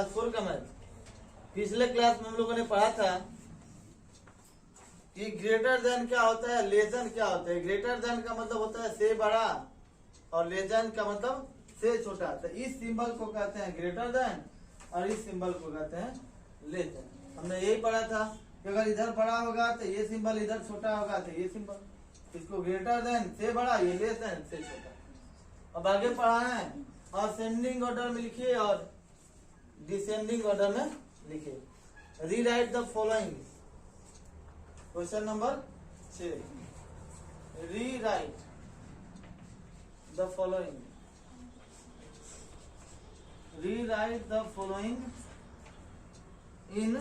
Class 4 का math. पिछले class में हम लोगों ने पढ़ा था कि ग्रेटर देन क्या होता है, लेस देन क्या होता है। ग्रेटर देन का मतलब होता है से बड़ा और लेस देन का मतलब से छोटा। तो इस सिंबल को कहते हैं ग्रेटर देन और इस सिंबल को कहते हैं लेस देन। हमने यही पढ़ा था कि अगर इधर बड़ा होगा तो ये सिंबल, इधर छोटा होगा तो ये सिंबल। इसको ग्रेटर देन से बड़ा, ये लेस देन से छोटा। अब आगे पढ़ा है असेंडिंग ऑर्डर में लिखिए और डिसेंडिंग ऑर्डर में लिखिए। Rewrite the following. Question number 6, rewrite the following. Rewrite the following in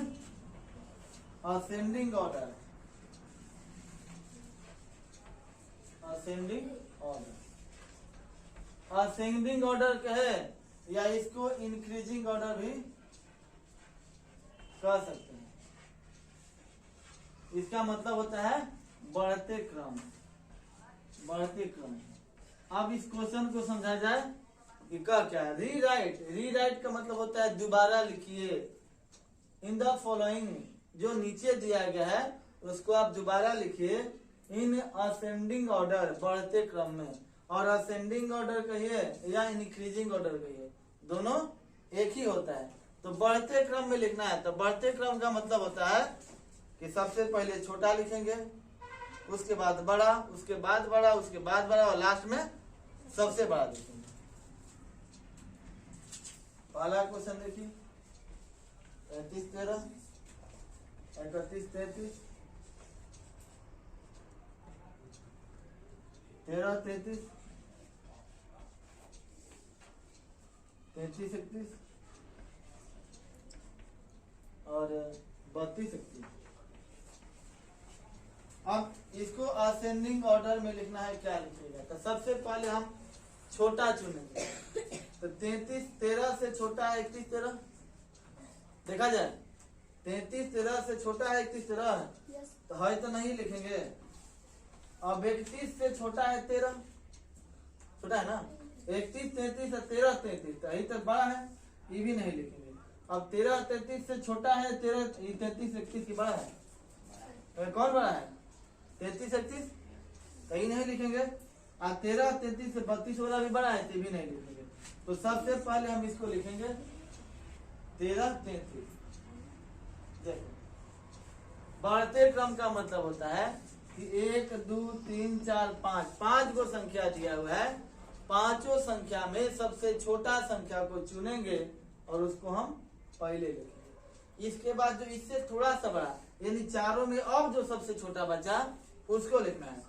ascending order. Ascending order, ascending order कहे या इसको इंक्रीजिंग ऑर्डर भी कह सकते हैं। इसका मतलब होता है बढ़ते क्रम, बढ़ते क्रम। अब इस क्वेश्चन को समझा जाए कि क्या है। रीराइट, रीराइट का मतलब होता है दोबारा लिखिए। इन द फॉलोइंग, जो नीचे दिया गया है उसको आप दोबारा लिखिए। इन असेंडिंग ऑर्डर, बढ़ते क्रम में। और असेंडिंग ऑर्डर कहिए या इंक्रीजिंग ऑर्डर कहिए, दोनों एक ही होता है। तो बढ़ते क्रम में लिखना है। तो बढ़ते क्रम का मतलब होता है कि सबसे पहले छोटा लिखेंगे, उसके बाद बड़ा, उसके बाद बड़ा, उसके बाद बड़ा और लास्ट में सबसे बड़ा लिखेंगे। पहला क्वेश्चन देखिए 35 13, 31 33, 13 33, 33 31 और 32 31। अब इसको असेंडिंग ऑर्डर में लिखना है। क्या लिखिएगा? तो सबसे पहले हम छोटा चुनेंगे। तो 33 13 से छोटा है 31 13। देखा जाए 33 13 से छोटा है 31 13 है, तो है तो नहीं लिखेंगे। अब 31 से छोटा है 13, छोटा है ना। 31 33 और 13 33, तो यही तो बड़ा है, ये भी नहीं लिखेंगे। अब 13 33 से छोटा है 13, 33 31 की बड़ा है, तो कौन बड़ा है? 33 31, तो ये नहीं लिखेंगे। और 13 33 से 32 वाला भी बड़ा है, तो भी नहीं लिखेंगे। तो सबसे पहले हम इसको लिखेंगे 13 33। देखो बढ़ते क्रम का मतलब होता है कि 1 2 3 4 5, 5 को संख्या दिया हुआ है। पांचों संख्या में सबसे छोटा संख्या को चुनेंगे और उसको हम पहले लिखेंगे। इसके बाद जो इससे थोड़ा सा बड़ा, यानी चारों में अब जो सबसे छोटा बचा उसको लिखना है।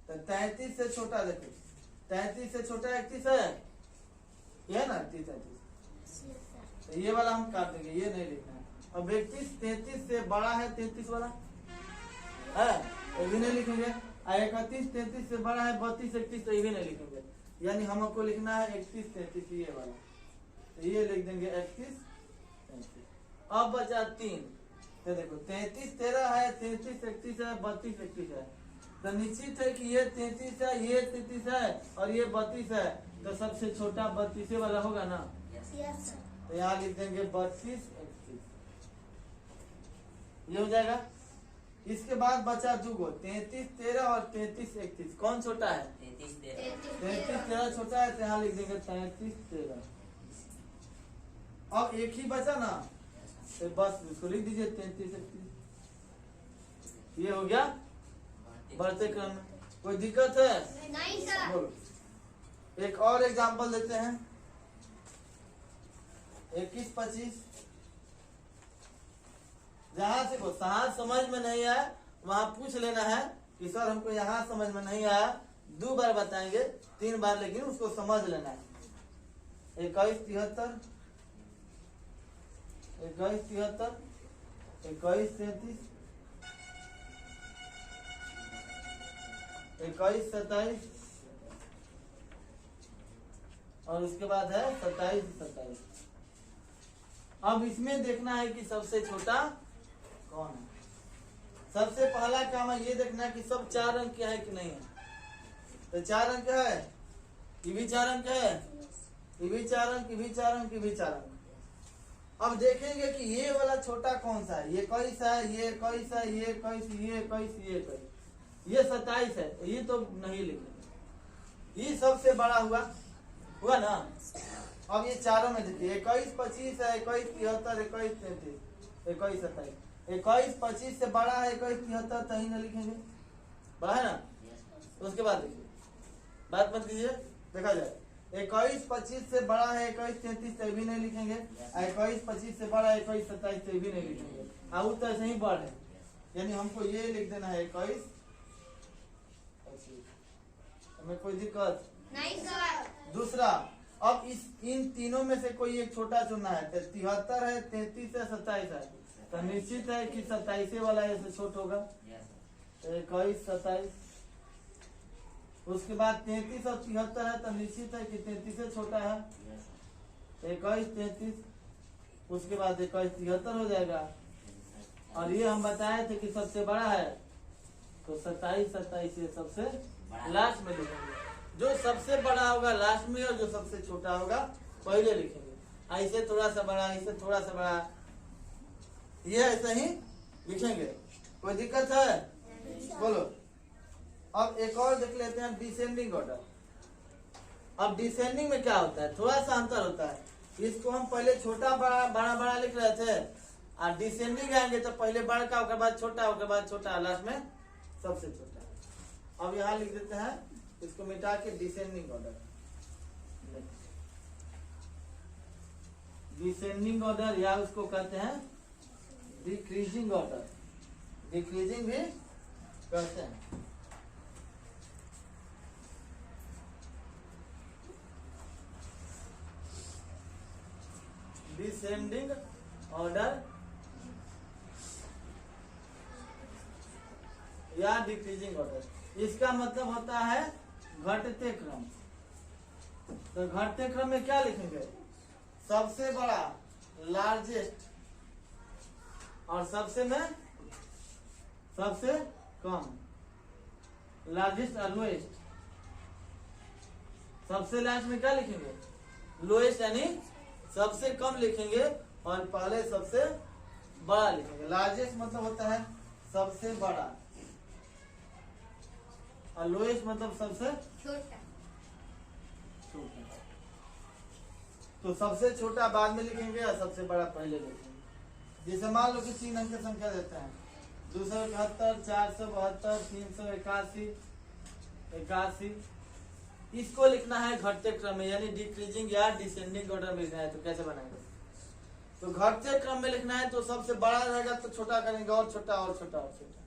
तो 33 से छोटा देखो, 33 से छोटा 31 है, ये ना 31 33, तो ये वाला हम काट देंगे, ये नहीं लिखना है। अब 31 33 से बड़ा है 33 वाला है, ये भी नहीं लिखेंगे। 31 33 से बड़ा है 32 31, तो ये भी नहीं लिखेंगे। यानी हमको लिखना है 31 33, ये वाला, तो ये लिख देंगे 31 33। अब बचा 3, तो देखो 33 13 है, 33 31 है, 32 31 है। तो निश्चित है कि ये 33 है, ये 33 है और ये 32 है, तो सबसे छोटा 32 वाला होगा ना। तो यहाँ लिख देंगे 32 31, ये हो जाएगा। इसके बाद बचा दूगो 33 13 और 33 31, कौन छोटा है? 33 13 छोटा है, तो यहाँ लिख देंगे 33 13। अब एक ही बचा ना, तो बस इसको लिख दीजिए 33 31। ये हो गया बढ़ते क्रम में। कोई दिक्कत है? नहीं सर। बोलो। एक और एग्जांपल देते हैं 21 25। जहां से समझ में नहीं आया वहां पूछ लेना है कि सर हमको यहाँ समझ में नहीं आया, 2 बार बताएंगे, 3 बार, लेकिन उसको समझ लेना है। 21 73, 21 73, 21 33, 21 27 और उसके बाद है 27 27। अब इसमें देखना है कि सबसे छोटा कौन है। सबसे पहला काम है ये देखना है कि सब 4 अंक है कि नहीं है। तो 4 अंक है, ये भी 4 अंक है, ये भी 4 अंक, ये भी 4 अंक, ये भी 4 अंक। अब देखेंगे कि ये वाला छोटा कौन सा है, ये 21 है, ये 21 है, ये 21, ये 21, ये 21, ये 27 है, ये तो नहीं लिखेंगे। ये सबसे बड़ा हुआ ना। अब ये चारों में देखिए 21 25 है, 21 73, 21 33, 21 27, 21 25 से बड़ा है 21 73, तो ही ना लिखेंगे, बड़ा है ना। तो उसके बाद देखिए, बात मत कीजिए, देखा जाए 21 25 से बड़ा है 21 33, तो भी नहीं लिखेंगे। 21 25 से बड़ा है 21 27, तो भी नहीं लिखेंगे। आउ तो ऐसे ही बढ़ है, यानी हमको ये लिख देना है 21 25, हमें कोई दिक्कत नहीं सर। दूसरा, अब इन तीनों में से कोई एक छोटा चुनना है, 73 है, 33 है, 27 है, तो निश्चित है कि 27 वाला ऐसे छोट होगा, 21 27। उसके बाद 33 और 73 है, तो निश्चित है कि 33 से छोटा है, 21 33। उसके बाद 21 73 हो जाएगा। और ये हम बताए थे कि सबसे बड़ा है, तो 27 27 ये सबसे लास्ट में लिखेंगे। जो सबसे बड़ा होगा लास्ट में, और जो सबसे छोटा होगा पहले लिखेंगे। ऐसे थोड़ा सा बड़ा, ऐसे थोड़ा सा बड़ा, ये ऐसे ही लिखेंगे। कोई दिक्कत है? बोलो। अब एक और देख लेते हैं, डिसेंडिंग ऑर्डर। अब डिसेंडिंग में क्या होता है, थोड़ा सा अंतर होता है। इसको हम पहले छोटा बड़ा बड़ा बड़ा लिख रहे थे, और डिसेंडिंग आएंगे तो पहले बड़ा का, उसके बाद छोटा, उसके बाद छोटा, लास्ट में सबसे छोटा। अब यहाँ लिख देते हैं, इसको मिटा के डिसेंडिंग ऑर्डर। डिसेंडिंग ऑर्डर या उसको कहते हैं डिक्रीजिंग ऑर्डर, डिक्रीजिंग भी कहते हैं। डिसेंडिंग ऑर्डर या डिक्रीजिंग ऑर्डर, इसका मतलब होता है घटते क्रम। तो घटते क्रम में क्या लिखेंगे, सबसे बड़ा लार्जेस्ट, और सबसे में सबसे कम, लार्जेस्ट और लोएस्ट। सबसे लास्ट में क्या लिखेंगे, लोएस्ट, यानी सबसे कम लिखेंगे, और पहले सबसे बड़ा लिखेंगे। लार्जेस्ट मतलब होता है सबसे बड़ा, और लोएस्ट मतलब सबसे छोटा। तो सबसे छोटा बाद में लिखेंगे और सबसे बड़ा पहले लिखेंगे। जैसे मान लो कि 3 अंक की संख्या देते हैं, 271 472 381 81, इसको लिखना है घटते क्रम में, यानी डिक्रीजिंग या डिसेंडिंग ऑर्डर में लिखना है। तो कैसे बनाएंगे, तो घटते क्रम में लिखना है, तो सबसे बड़ा रहेगा तो छोटा करेंगे, और छोटा और छोटा और छोटा,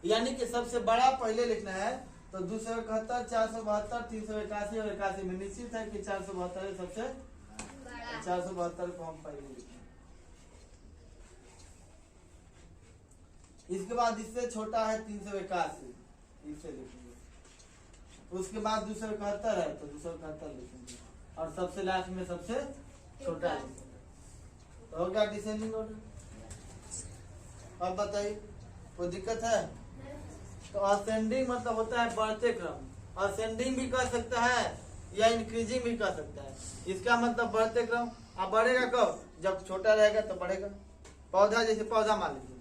यानी कि सबसे बड़ा पहले लिखना है। तो 271 472 381 और 81 में निश्चित है कि 472 सबसे, 472 को हम पहले लिखेंगे। इसके बाद इससे छोटा है 381, इसे लिखेंगे। उसके बाद 271 है, तो 271 लिखेंगे, और सबसे लास्ट में सबसे छोटा लिखेंगे। तो हो गया डिसेंडिंग ऑर्डर। अब बताइए, कोई दिक्कत है? तो असेंडिंग मतलब होता है बढ़ते क्रम। असेंडिंग भी कर सकता है या इंक्रीजिंग भी कर सकता है। इसका मतलब बढ़ते क्रम। अब बढ़ेगा कब, जब छोटा रहेगा तो बढ़ेगा। पौधा, जैसे पौधा मान लीजिए,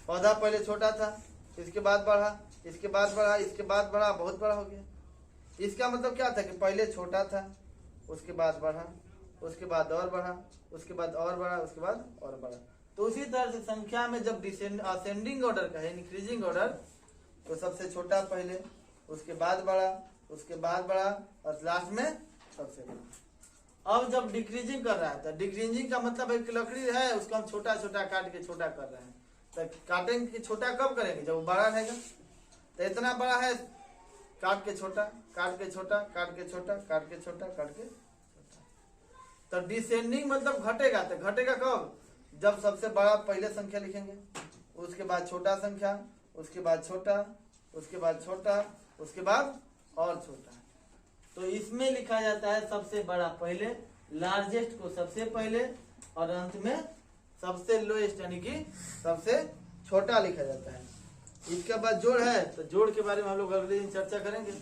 पौधा पहले छोटा था, इसके बाद बढ़ा, इसके बाद बढ़ा, इसके बाद बढ़ा, बहुत बड़ा हो गया। इसका मतलब क्या था कि पहले छोटा था, उसके बाद बढ़ा, उसके बाद और बढ़ा, उसके बाद और बढ़ा, उसके बाद और बढ़ा। तो उसी तरह से संख्या में जब असेंडिंग ऑर्डर का है, इंक्रीजिंग ऑर्डर, तो सबसे छोटा पहले, उसके बाद बढ़ा, उसके बाद बढ़ा, और लास्ट में सबसे बड़ा। अब जब डिक्रीजिंग कर रहा है, तो डिक्रीजिंग का मतलब एक लकड़ी है, उसको हम छोटा छोटा काट के छोटा कर रहे हैं। तो काटेंगे, छोटा कब करेंगे, जब वो बड़ा रहेगा। तो इतना बड़ा है, काट के छोटा, काट के छोटा, काट के छोटा, काट के छोटा, काट के छोटा। तो डिसेंडिंग मतलब घटेगा। तो घटेगा कब, जब सबसे बड़ा पहले संख्या लिखेंगे, उसके बाद छोटा संख्या, उसके बाद छोटा, उसके बाद छोटा, उसके बाद और छोटा। तो इसमें लिखा जाता है सबसे बड़ा पहले, लार्जेस्ट को सबसे पहले, और अंत में सबसे लोएस्ट यानी कि सबसे छोटा लिखा जाता है। इसके बाद जोड़ है, तो जोड़ के बारे में हम लोग अगले दिन चर्चा करेंगे।